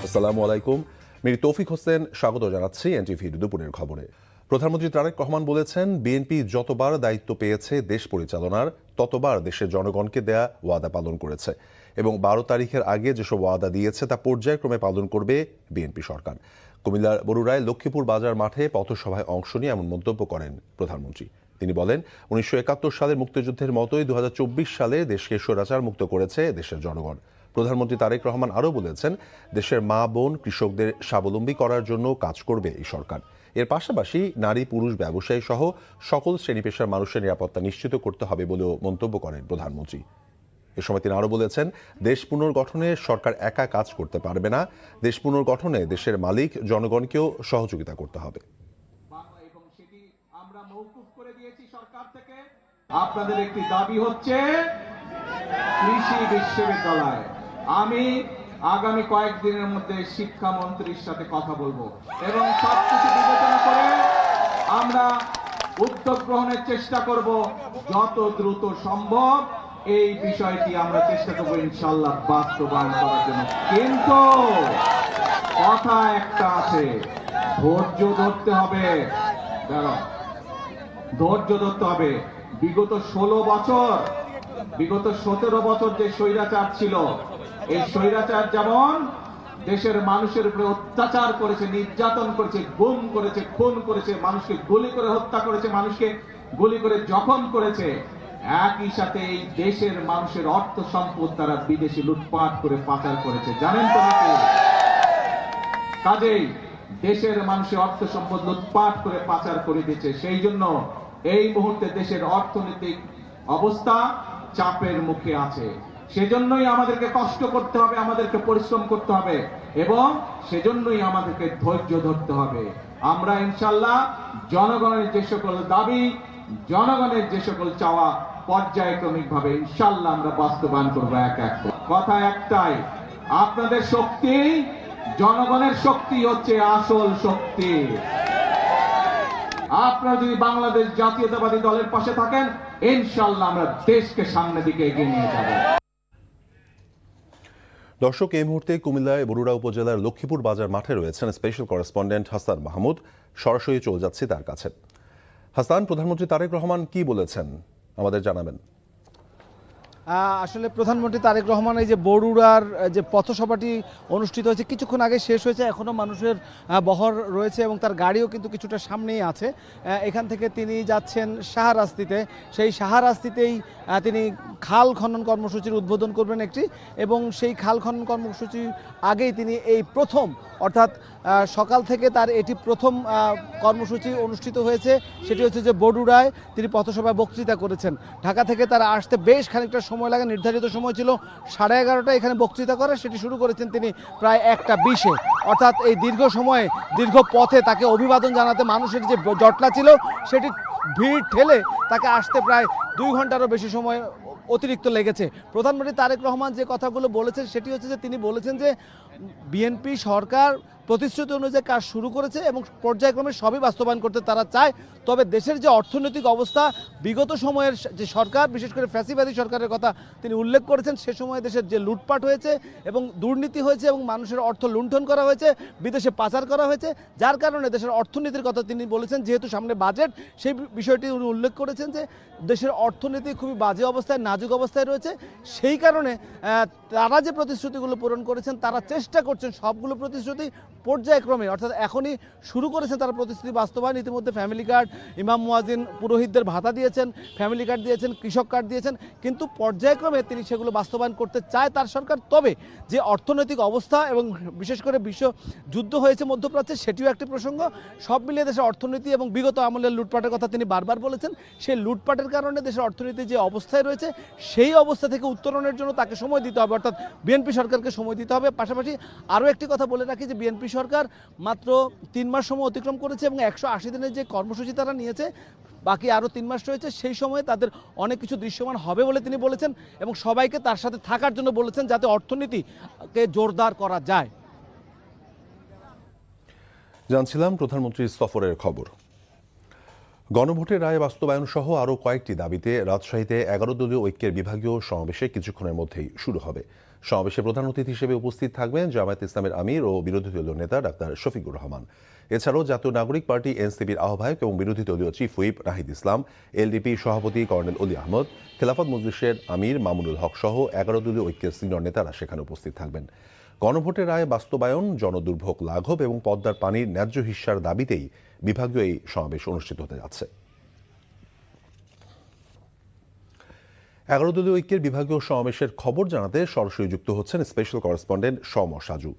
আসসালামু আলাইকুম। মির তৌফিক হোসেন স্বাগত জানাচ্ছি এনটিভির দুপুরের খবরে। প্রধানমন্ত্রী তারেক রহমান বলেছেন, বিএনপি যতবার দায়িত্ব পেয়েছে দেশ পরিচালনার, ততবার দেশের জনগণকে দেয়া ওয়াদা পালন করেছে এবং 12 তারিখের আগে যেসব ওয়াদা দিয়েছে তা পর্যায়ক্রমে পালন করবে বিএনপি সরকার। কুমিল্লার বরুড়ায় লক্ষ্মীপুর বাজার মাঠে পথসভায় অংশ নিয়ে এমন মন্তব্য করেন প্রধানমন্ত্রী। তিনি বলেন, 1971 সালের মুক্তিযুদ্ধের মতোই 2024 সালে দেশকে স্বৈরাচার মুক্ত করেছে দেশের জনগণ। প্রধানমন্ত্রী তারেক রহমান আরও বলেছেন, দেশের মা বোন কৃষকদের স্বাবলম্বী করার জন্য কাজ করবে এই সরকার। এর পাশাপাশি নারী পুরুষ ব্যবসায়ী সহ সকল শ্রেণী পেশার মানুষের নিরাপত্তা নিশ্চিত করতে হবে বলেও মন্তব্য করেন প্রধানমন্ত্রী। এ সময় তিনি আরও বলেছেন, দেশ পুনর্গঠনে সরকার একা কাজ করতে পারবে না, দেশ পুনর্গঠনে দেশের মালিক জনগণকেও সহযোগিতা করতে হবে। আমরা মওকুফ করে দিয়েছি সরকার থেকে। আপনাদের একটি দাবি হচ্ছে কৃষি বিশ্ববিদ্যালয়। আমি আগামী কয়েকদিনের মধ্যে শিক্ষামন্ত্রীর সাথে কথা বলবো এবং সবকিছু বিবেচনা করে আমরা উদ্যোগ গ্রহণের চেষ্টা করব। যত দ্রুত সম্ভব এই বিষয়টি আমরা চেষ্টা করবো ইনশাআল্লাহ বাস্তবায়ন করার জন্য। কিন্তু কথা একটা আছে, ধৈর্য ধরতে হবে। ধৈর্য ধরতে হবে। বিগত 16 বছর, বিগত 17 বছর যে স্বৈরাচার ছিল, এই স্বৈরাচার যেমন দেশের মানুষের উপরে অত্যাচার করেছে, নির্যাতন করেছে, গুম করেছে, খুন করেছে, মানুষকে গুলি করে হত্যা করেছে, মানুষকে গুলি করে জখম করেছে, একই সাথে এই দেশের মানুষের অর্থ সম্পদ তারা বিদেশে লুটপাট করে পাচার করেছে। জানেন তো নাকি? কাজেই দেশের মানুষের অর্থ সম্পদ লুটপাট করে পাচার করে দিচ্ছে। সেই জন্য এই মুহূর্তে দেশের অর্থনৈতিক অবস্থা চাপের মুখে আছে। সেজন্যই আমাদেরকে কষ্ট করতে হবে, আমাদেরকে পরিশ্রম করতে হবে এবং সেজন্যই আমাদেরকে ধৈর্য ধরতে হবে। আমরা ইনশাআল্লাহ জনগণের যে সকল দাবি, জনগণের যে সকল চাওয়া পর্যায়ক্রমিকভাবে ইনশাআল্লাহ আমরা বাস্তবায়ন করবো এক এক। কথা একটাই, আপনাদের শক্তি, জনগণের শক্তি হচ্ছে আসল শক্তি। আপনারা যদি বাংলাদেশ জাতীয়তাবাদী দলের পাশে থাকেন, ইনশাআল্লাহ আমরা দেশকে সামনের দিকে এগিয়ে নিয়ে যাব। দর্শক, এই মুহূর্তে কুমিল্লায় বরুড়া উপজেলার লক্ষ্মীপুর বাজার মাঠে রয়েছেন স্পেশাল করেসপন্ডেন্ট হাসান মাহমুদ। সরাসরি চলে যাচ্ছি তার কাছে। হাসান, প্রধানমন্ত্রী তারেক রহমান কি বলেছেন আমাদের জানাবেন। আসলে প্রধানমন্ত্রী তারেক রহমান এই যে বরুড়ার যে পথসভাটি অনুষ্ঠিত হয়েছে, কিছুক্ষণ আগে শেষ হয়েছে, এখনও মানুষের বহর রয়েছে এবং তার গাড়িও কিন্তু কিছুটা সামনেই আছে। এখান থেকে তিনি যাচ্ছেন শাহরাস্তিতে। সেই শাহরাস্তিতেই তিনি খাল খনন কর্মসূচির উদ্বোধন করবেন একটি, এবং সেই খাল খনন কর্মসূচির আগেই তিনি এই প্রথম, অর্থাৎ সকাল থেকে তার এটি প্রথম কর্মসূচি অনুষ্ঠিত হয়েছে। সেটি হচ্ছে যে বরুড়ায় তিনি পথসভায় বক্তৃতা করেছেন। ঢাকা থেকে তারা আসতে বেশ খানিকটা সময় লাগে, নির্ধারিত সময় ছিল 11:30 এখানে বক্তৃতা করে, সেটি শুরু করেছেন তিনি প্রায় 1:20-এ। অর্থাৎ এই দীর্ঘ সময়ে, দীর্ঘ পথে তাকে অভিবাদন জানাতে মানুষের যে জটলা ছিল, সেটি ভিড় ঠেলে তাকে আসতে প্রায় 2 ঘন্টারও বেশি সময় অতিরিক্ত লেগেছে। প্রধানমন্ত্রী তারেক রহমান যে কথাগুলো বলেছেন সেটি হচ্ছে যে তিনি বলেছেন যে বিএনপি সরকার প্রতিশ্রুতি অনুযায়ী কাজ শুরু করেছে এবং পর্যায়ক্রমে সবই বাস্তবায়ন করতে তারা চায়। তবে দেশের যে অর্থনৈতিক অবস্থা, বিগত সময়ের যে সরকার, বিশেষ করে ফ্যাসিবাদী সরকারের কথা তিনি উল্লেখ করেছেন, সে সময় দেশের যে লুটপাট হয়েছে এবং দুর্নীতি হয়েছে এবং মানুষের অর্থ লুণ্ঠন করা হয়েছে, বিদেশে পাচার করা হয়েছে, যার কারণে দেশের অর্থনীতির কথা তিনি বলেছেন। যেহেতু সামনে বাজেট, সেই বিষয়টি উনি উল্লেখ করেছেন যে দেশের অর্থনীতি খুবই বাজে অবস্থায়, নাজুক অবস্থায় রয়েছে। সেই কারণে তারা যে প্রতিশ্রুতিগুলো পূরণ করেছেন, তারা চেষ্টা করছেন সবগুলো প্রতিশ্রুতি পর্যায়ক্রমে, অর্থাৎ এখনই শুরু করেছেন তারা প্রতিশ্রুতি বাস্তবায়ন। ইতিমধ্যে ফ্যামিলি কার্ড, ইমাম মুয়াজ্জিন, পুরোহিতদের ভাতা দিয়েছেন, ফ্যামিলি কার্ড দিয়েছেন, কৃষক কার্ড দিয়েছেন, কিন্তু পর্যায়ক্রমে তিনি সেগুলো বাস্তবায়ন করতে চায় তার সরকার। তবে যে অর্থনৈতিক অবস্থা এবং বিশেষ করে বিশ্ব যুদ্ধ হয়েছে মধ্যপ্রাচ্যে, সেটিও একটি প্রসঙ্গ। সব মিলিয়ে দেশের অর্থনীতি এবং বিগত আমলের লুটপাটের কথা তিনি বারবার বলেছেন। সেই লুটপাটের কারণে দেশের অর্থনীতি যে অবস্থায় রয়েছে, সেই অবস্থা থেকে উত্তরণের জন্য তাকে সময় দিতে হবে, অর্থাৎ বিএনপি সরকারকে সময় দিতে হবে। পাশাপাশি আরও একটি কথা বলে রাখি যে বিএনপি সরকার মাত্র 3 মাস সময় অতিক্রম করেছে এবং 180 দিনের যে কর্মসূচি তারা নিয়েছে, বাকি আরও 3 মাস রয়েছে। সেই সময়ে তাদের অনেক কিছু দৃশ্যমান হবে বলে তিনি বলেছেন এবং সবাইকে তার সাথে থাকার জন্য বলেছেন, যাতে অর্থনীতিকে জোরদার করা যায়। জানছিলাম প্রধানমন্ত্রীর সফরের খবর। গণভোটের রায় বাস্তবায়ন সহ আরও কয়েকটি দাবিতে রাজশাহীতে 11 দলীয় ঐক্যের বিভাগীয় সমাবেশে কিছুক্ষণের মধ্যেই শুরু হবে। সমাবেশে প্রধান অতিথি হিসেবে উপস্থিত থাকবেন জামায়াত ইসলামের আমির ও বিরোধী দলীয় নেতা ডাক্তার শফিকুর রহমান। এছাড়াও জাতীয় নাগরিক পার্টি এনসিপির আহ্বায়ক এবং বিরোধী দলীয় chief whip Nahid Islam, LDP সভাপতি কর্নেল অলি আহমদ, খেলাফত মজলিসের আমির মামুনুল হক সহ 11 দলীয় ঐক্যের সিনিয়র নেতারা সেখানে উপস্থিত থাকবেন। গণভোটের রায় বাস্তবায়ন, জনদুর্ভোগ লাঘব এবং পদ্মার পানির ন্যায্য হিস্যার দাবিতেই বিভাগীয় এই সমাবেশ অনুষ্ঠিত হতে যাচ্ছে। 11 দলীয় ঐক্যের বিভাগীয় সমাবেশের খবর জানাতে সরাসরি যুক্ত হচ্ছেন স্পেশাল করেসপন্ডেন্ট সম সাজু।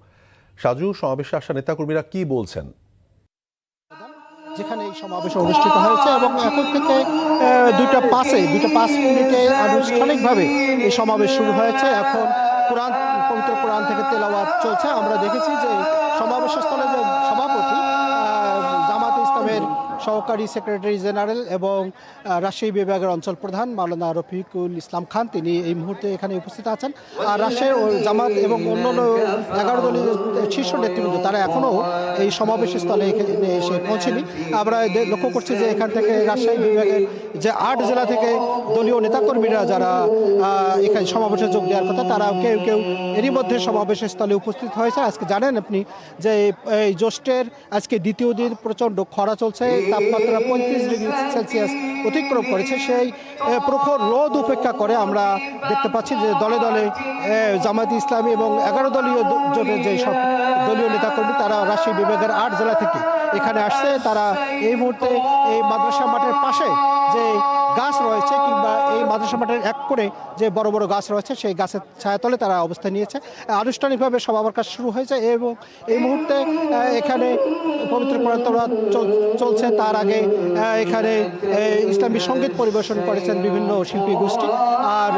সাজু, সমাবেশে আসা নেতাকর্মীরা কি বলছেন? যেখানে এই সমাবেশ অনুষ্ঠিত হয়েছে এবং এখন থেকে 2:05 আনুষ্ঠানিকভাবে এই সমাবেশ শুরু হয়েছে। এখন পবিত্র কোরআন থেকে তেলাওয়াত চলছে। আমরা দেখেছি যে সমাবেশের স্থলে যে সভাপতি জামায়াত ইসলামের সহকারী সেক্রেটারি জেনারেল এবং রাজশাহী বিভাগের অঞ্চল প্রধান মাওলানা রফিকুল ইসলাম খান, তিনি এই মুহূর্তে এখানে উপস্থিত আছেন। আর রাজশাহীর জামাত এবং অন্যান্য 11 দলীয় শীর্ষ নেতৃবৃন্দ তারা এখনও এই সমাবেশ স্থলে এসে পৌঁছেনি। আমরা লক্ষ্য করছি যে এখান থেকে রাজশাহী বিভাগের যে 8 জেলা থেকে দলীয় নেতাকর্মীরা যারা এখানে সমাবেশে যোগ দেওয়ার কথা, তারা কেউ কেউ এরই মধ্যে সমাবেশের স্থলে উপস্থিত হয়েছে। আজকে জানেন আপনি যে এই জ্যৈষ্ঠের আজকে দ্বিতীয় দিন প্রচণ্ড খরা চলছে, তাপমাত্রা 35 ডিগ্রি সেলসিয়াস অতিক্রম করেছে। সেই প্রখর রোদ উপেক্ষা করে আমরা দেখতে পাচ্ছি যে দলে দলে জামায়াত ইসলামী এবং 11 দলীয় জোটের যে সব দলীয় নেতাকর্মী তারা রাজশাহী বিভাগের 8 জেলা থেকে এখানে আসছে। তারা এই মুহূর্তে এই মাদ্রাসা মাঠের পাশে যে গাছ রয়েছে কিংবা এই মাদ্রাসা মাঠের এক করে যে বড় বড় গাছ রয়েছে সেই গাছের ছায়াতলে তারা অবস্থান নিয়েছে। আনুষ্ঠানিকভাবে সমাবেশ কাজ শুরু হয়েছে এবং এই মুহূর্তে এখানে পবিত্র কোরআন তেলাওয়াত চলছে। তার আগে এখানে ইসলামী সঙ্গীত পরিবেশন করেছেন বিভিন্ন শিল্পী গোষ্ঠী। আর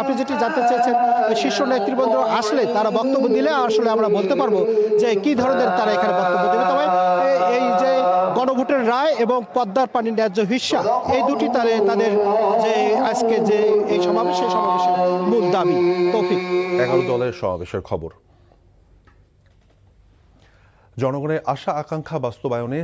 আপনি যেটি জানতে চেয়েছেন শীর্ষ নেতৃবৃন্দ আসলে তারা বক্তব্য দিলে আসলে আমরা বলতে পারবো যে কি ধরনের তারা এখানে বক্তব্য দেবে। তবে এই যে গণভোটের রায় এবং পদ্মার পানির ন্যায্য হিস্যা, এই দুটি তাদের যে আজকে যে এই সমাবেশ, সেই সমাবেশের মূল দাবি। তৌফিক, 11 দলের সমাবেশের খবর। জনগণের আশা আকাঙ্ক্ষা বাস্তবায়নে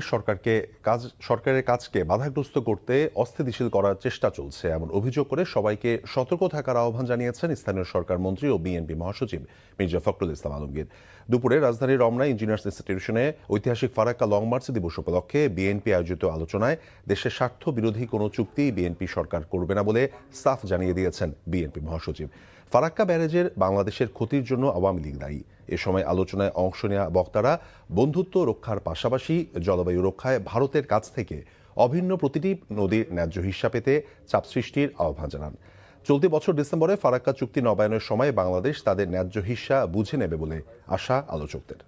সরকারের কাজকে বাধাগ্রস্ত করতে অস্থিতিশীল করার চেষ্টা চলছে এমন অভিযোগ করে সবাইকে সতর্ক থাকার আহ্বান জানিয়েছেন স্থানীয় সরকার মন্ত্রী ও বিএনপি মহাসচিব মির্জা ফখরুল ইসলাম আলমগীর। দুপুরে রাজধানীর রমনা ইঞ্জিনিয়ার্স ইনস্টিটিউশনে ঐতিহাসিক ফারাক্কা লং মার্চ দিবস উপলক্ষে বিএনপি আয়োজিত আলোচনায় দেশের স্বার্থ বিরোধী কোনো চুক্তি বিএনপি সরকার করবে না বলে সাফ জানিয়ে দিয়েছেন বিএনপি মহাসচিব। ফারাক্কা ব্যারেজের বাংলাদেশের ক্ষতির জন্য আওয়ামী লীগ দায়ী। এ সময় আলোচনায় অংশ নেওয়া বক্তারা বন্ধুত্ব রক্ষার পাশাপাশি জলবায়ু রক্ষায় ভারতের কাছ থেকে অভিন্ন প্রতিটি নদীর ন্যায্য হিস্যা পেতে চাপ সৃষ্টির আহ্বান জানান। চলতি বছর ডিসেম্বরে ফারাক্কা চুক্তি নবায়নের সময় বাংলাদেশ তাদের ন্যায্য হিস্যা বুঝে নেবে বলে আশা আলোচকদের।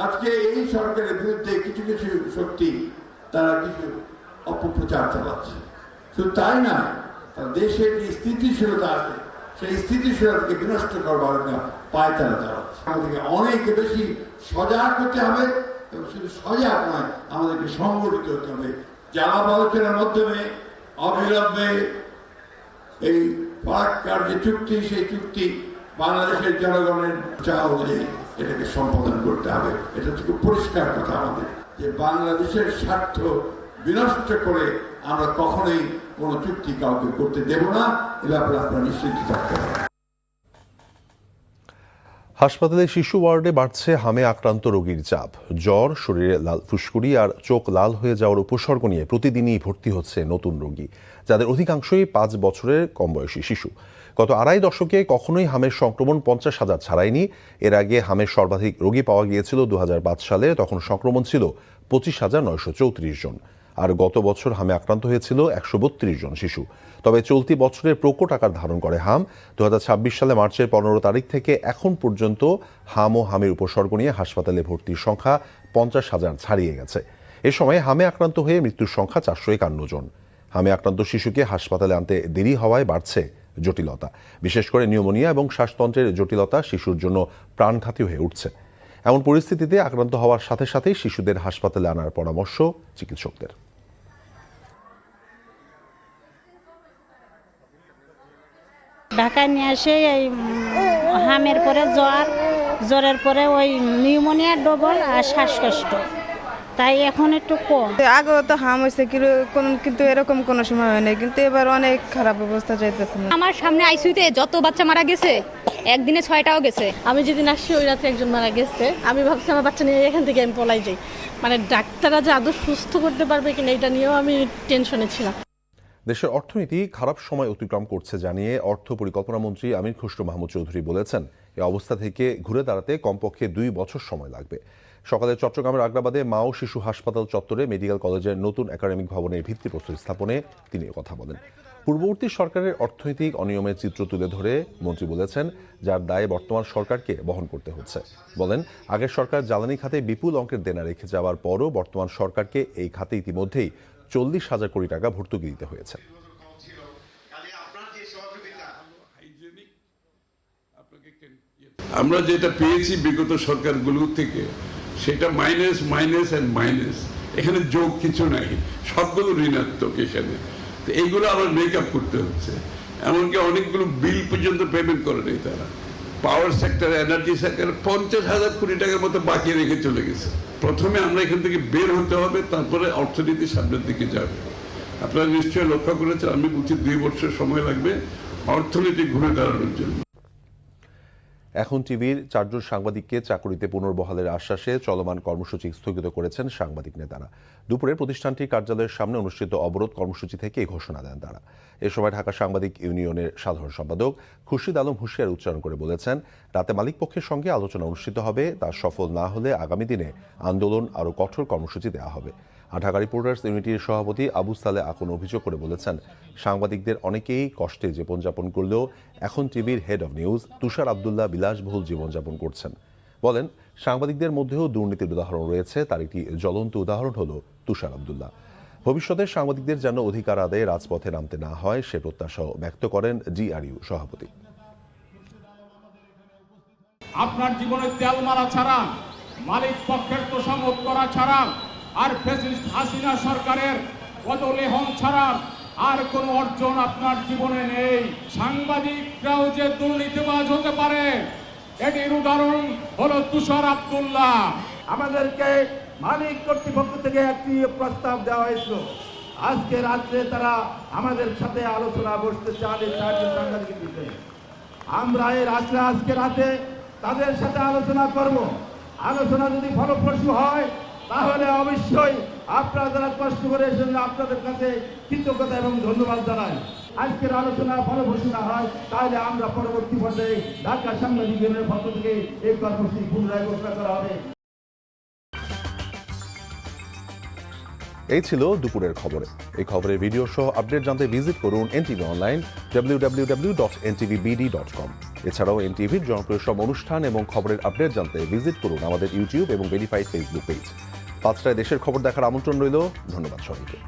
আজকে এই সরকারের বিরুদ্ধে কিছু কিছু শক্তি তারা কিছু অপপ্রচার চালাচ্ছে। শুধু তাই না, দেশের যে স্থিতিশীলতা আছে সেই স্থিতিশীলতাকে বিনষ্ট করবার পায় তারা চালাচ্ছে। আমাদেরকে অনেক বেশি সজাগ হতে হবে এবং শুধু সজাগ নয়, আমাদেরকে সংগঠিত হতে হবে। আলাপ আলোচনার মাধ্যমে অবিলম্বে এই ফারাক্কার যে চুক্তি, সেই চুক্তি বাংলাদেশের জনগণের চাওয়া অনুযায়ী এটাকে সম্পাদন করতে হবে। এটা থেকে পরিষ্কার কথা আমাদের যে বাংলাদেশের স্বার্থ বিনষ্ট করে আমরা কখনোই কোনো চুক্তি কাউকে করতে দেব না, এ ব্যাপারে আপনারা নিশ্চিত থাকতে হবে। হাসপাতালে শিশু ওয়ার্ডে বাড়ছে হামে আক্রান্ত রোগীর চাপ। জ্বর, শরীরে লাল ফুসকুড়ি আর চোখ লাল হয়ে যাওয়ার উপসর্গ নিয়ে প্রতিদিনই ভর্তি হচ্ছে নতুন রোগী, যাদের অধিকাংশই 5 বছরের কম বয়সী শিশু। গত আড়াই দশকে কখনোই হামের সংক্রমণ 50,000 ছাড়ায়নি। এর আগে হামের সর্বাধিক রোগী পাওয়া গিয়েছিল 2005 সালে, তখন সংক্রমণ ছিল 25,934 জন। আর গত বছর হামে আক্রান্ত হয়েছিল 132 জন শিশু। তবে চলতি বছরের প্রকট আকার ধারণ করে হাম। 2026 সালে মার্চের 15 তারিখ থেকে এখন পর্যন্ত হাম ও হামের উপসর্গ নিয়ে হাসপাতালে ভর্তির সংখ্যা 50,000 ছাড়িয়ে গেছে। এ সময় হামে আক্রান্ত হয়ে মৃত্যুর সংখ্যা 451 জন। হামে আক্রান্ত শিশুকে হাসপাতালে আনতে দেরি হওয়ায় বাড়ছে জটিলতা। বিশেষ করে নিউমোনিয়া এবং শ্বাসতন্ত্রের জটিলতা শিশুর জন্য প্রাণঘাতী হয়ে উঠছে। এমন পরিস্থিতিতে আক্রান্ত হওয়ার সাথে সাথেই শিশুদের হাসপাতালে আনার পরামর্শ চিকিৎসকদের। ঢাকায় নিয়ে এসে এই হামের পরে জ্বর, জ্বরের পরে ওই নিউমোনিয়া ডবল আর শ্বাসকষ্ট, তাই এখন একটু কম। আগেও তো হাম হয়েছে কিন্তু এরকম কোনো সময় হয় নাই, কিন্তু এবার অনেক খারাপ অবস্থা চাইতেছে। আমার সামনে আইসিইউতে যত বাচ্চা মারা গেছে একদিনে 6টাও গেছে। আমি যেদিন আসছি ওই রাতে একজন মারা গেছে। আমি ভাবছি আমার বাচ্চা নিয়ে এখান থেকে আমি পলাই যাই, মানে ডাক্তাররা যে আদৌ সুস্থ করতে পারবে কিনা এটা নিয়েও আমি টেনশনে ছিলাম। দেশের অর্থনীতি খারাপ সময় অতিক্রম করছে জানিয়ে অর্থ পরিকল্পনা মন্ত্রী আমির খসরু মাহমুদ চৌধুরী বলেছেন, এই অবস্থা থেকে ঘুরে দাঁড়াতে কমপক্ষে 2 বছর সময় লাগবে। সকালে চট্টগ্রামের আগ্রাবাদে মা ও শিশু হাসপাতাল চত্বরে মেডিকেল কলেজের নতুন একাডেমিক ভবনের ভিত্তিপ্রস্তর স্থাপনে তিনি কথা বলেন। পূর্ববর্তী সরকারের অর্থনৈতিক অনিয়মের চিত্র তুলে ধরে মন্ত্রী বলেছেন, যার দায় বর্তমান সরকারকে বহন করতে হচ্ছে। বলেন, আগের সরকার জ্বালানি খাতে বিপুল অঙ্কের দেনা রেখে যাওয়ার পরও বর্তমান সরকারকে এই খাতে ইতিমধ্যেই 40,000 কোটি টাকা ভর্তুকি দিতে হয়েছে। আমরা যেটা পেয়েছি বিগত সরকারগুলো থেকে সেটা মাইনাস মাইনাস এন্ড মাইনাস, এখানে যোগ কিছু নাই, সবগুলো ঋণাত্মক। এখানে তো এইগুলো আবার মেকআপ করতে হচ্ছে। এমনকি অনেকগুলো বিল পর্যন্ত পেমেন্ট করে নেই তারা। পাওয়ার সেক্টর, এনার্জি সেক্টর 50,000 কোটি টাকার মতো বাকি রেখে চলে গেছে। প্রথমে আমরা এখান থেকে বের হতে হবে, তারপরে অর্থনীতি সামনের দিকে যাবে। আপনারা নিশ্চয়ই লক্ষ্য করেছেন, আমি বলছি 2 বছর সময় লাগবে অর্থনীতি ঘুরে দাঁড়ানোর জন্য। এখন টিভির 4 জন সাংবাদিককে চাকরিতে পুনর্বহালের আশ্বাসে চলমান কর্মসূচি স্থগিত করেছেন সাংবাদিক নেতারা। দুপুরে প্রতিষ্ঠানটির কার্যালয়ের সামনে অনুষ্ঠিত অবরোধ কর্মসূচি থেকে এই ঘোষণা দেন তারা। এ সময় ঢাকা সাংবাদিক ইউনিয়নের সাধারণ সম্পাদক খুরশিদ আলম হুঁশিয়ার উচ্চারণ করে বলেছেন, রাতে মালিকপক্ষের সঙ্গে আলোচনা অনুষ্ঠিত হবে, তা সফল না হলে আগামী দিনে আন্দোলন আরও কঠোর কর্মসূচি দেওয়া হবে। আর ঢাকা রিপোর্টার্স ইউনিটির সভাপতি আবু সালে আকুন অভিযোগ করে বলেছেন, সাংবাদিকদের অনেকেই কষ্টে জীবনযাপন করলেও এখন টিভির হেড অব নিউজ তুষার আবদুল্লাহ বিলাসবহুল জীবনযাপন করছেন। বলেন, সাংবাদিকদের মধ্যেও দুর্নীতির উদাহরণ রয়েছে, তার একটি জ্বলন্ত উদাহরণ হল তুষার আবদুল্লাহ। ভবিষ্যতে সাংবাদিকদের যেন অধিকার আদায়ে রাজপথে নামতে না হয় সে প্রত্যাশাও ব্যক্ত করেন জিআরইউ সভাপতি। আপনার জীবনে তেল মারা ছাড়া, মালিক পক্ষের তোষামত করা ছাড়া, আর ফ্যাসিস্ট হাসিনা সরকারের পদলেহন ছাড়া আর কোন অর্জন আপনার জীবনে নেই। সাংবাদিকরাও যে দুর্নীতিবাজ হতে পারে এটির উদাহরণ হলো তুষার আবদুল্লাহ। আমাদেরকে মালিক কর্তৃপক্ষ থেকে একটি প্রস্তাব দেওয়া হয়েছিল, আজকে রাত্রে তারা আমাদের সাথে আলোচনা বসতে চান এই সাংবাদিক বিষয়ে। আমরা এই আজকে রাতে তাদের সাথে আলোচনা করব। আলোচনা যদি ফলপ্রসূ হয় তাহলে অবশ্যই আপনারা যারা কষ্ট করে এসেছেন আপনাদের কাছে কৃতজ্ঞতা এবং ধন্যবাদ জানাই। আজকের আলোচনা ফলপ্রসূ না হয় তাহলে আমরা পরবর্তী পর্যায়ে ঢাকা সাংবাদিক ইউনিয়নের পক্ষ থেকে এই কর্মসূচি পুনরায় ঘোষণা করা হবে। এই ছিল দুপুরের খবরে। এই খবরের ভিডিও সহ আপডেট জানতে ভিজিট করুন এনটিভি অনলাইন www.ntvbd.com। এছাড়াও এনটিভির জনপ্রিয় সব অনুষ্ঠান এবং খবরের আপডেট জানতে ভিজিট করুন আমাদের ইউটিউব এবং ভেরিফাইড ফেসবুক পেজ। 5টায় দেশের খবর দেখার আমন্ত্রণ রইল। ধন্যবাদ সবাইকে।